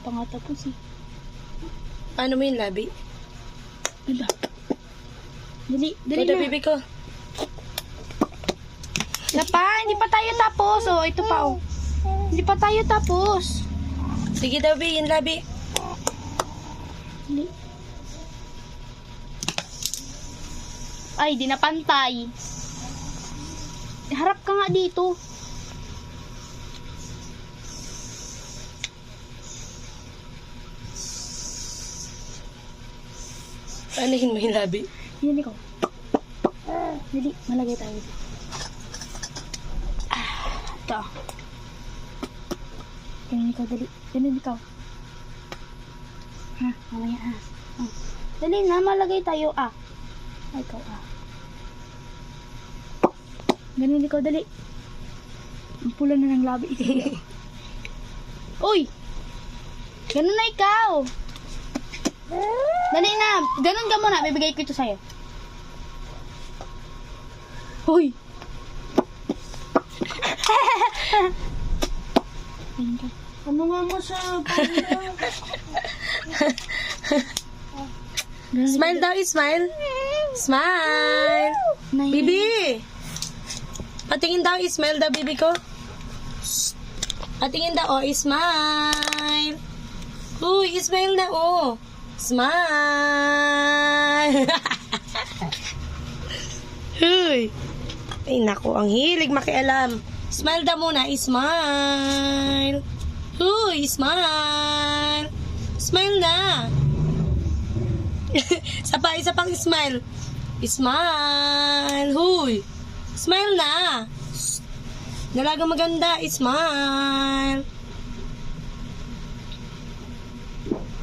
pa nga tapos eh. Paano mo yung labi? Diba? Dali Ito na. baby ko. Isa pa, hindi pa tayo tapos. Oh, ito pa oh. Hindi pa tayo tapos. Sige daw, baby, yung labi. Dali. Ay, di na pantay. Harap ka nga dito. Paanahin mo yung labi? Yan ikaw. Dali, malagay tayo dito. Ito. Ganun ikaw, dali. Ganun ikaw. Ha, mamaya ha. Dali na, malagay tayo ikaw Ganun ikaw, dali. Ang pula na ng labi. Uy! Ganun na ikaw. Dali na. Ganun ka muna. Bibigay ko ito sa'yo. Uy! Ano nga mo sa Smile daw, smile. Smile. Bibi! Patingin daw, smile daw, bibi ko. Patingin daw, smile. Uy, smile na, Smile. Uy. Ay, naku, ang hilig makialam. Smile daw muna, smile. Uy, smile. Smile na. Isa pang smile. Smile. Huy. Smile na. Dalagang maganda. Smile.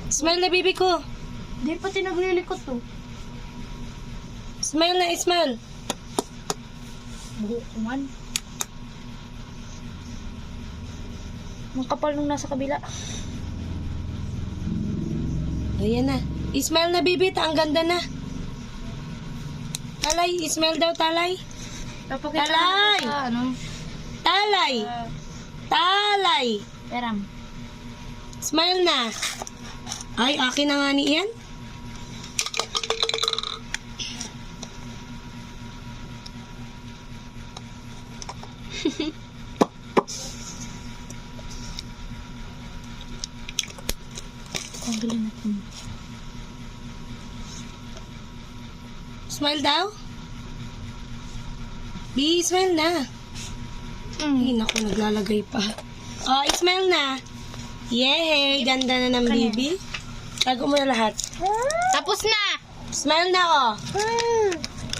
Smile na, baby ko. Di pati naglilikot to. Smile na, smile. Buhok ko man. Ang kapal nung nasa kabila. Ayan na. Smile na, baby. Ang ganda na. Talay. Smile daw, talay. Talay. Ano? Talay. Talay. Peram. Smile na. Ay, akin na nga ni Ian. Tanggalin natin. Smile daw. B, smile na. Ay, naku, naglalagay pa. Oh, smile na. Yay! Ganda na ng baby. Tago mo na lahat. Tapos na! Smile na,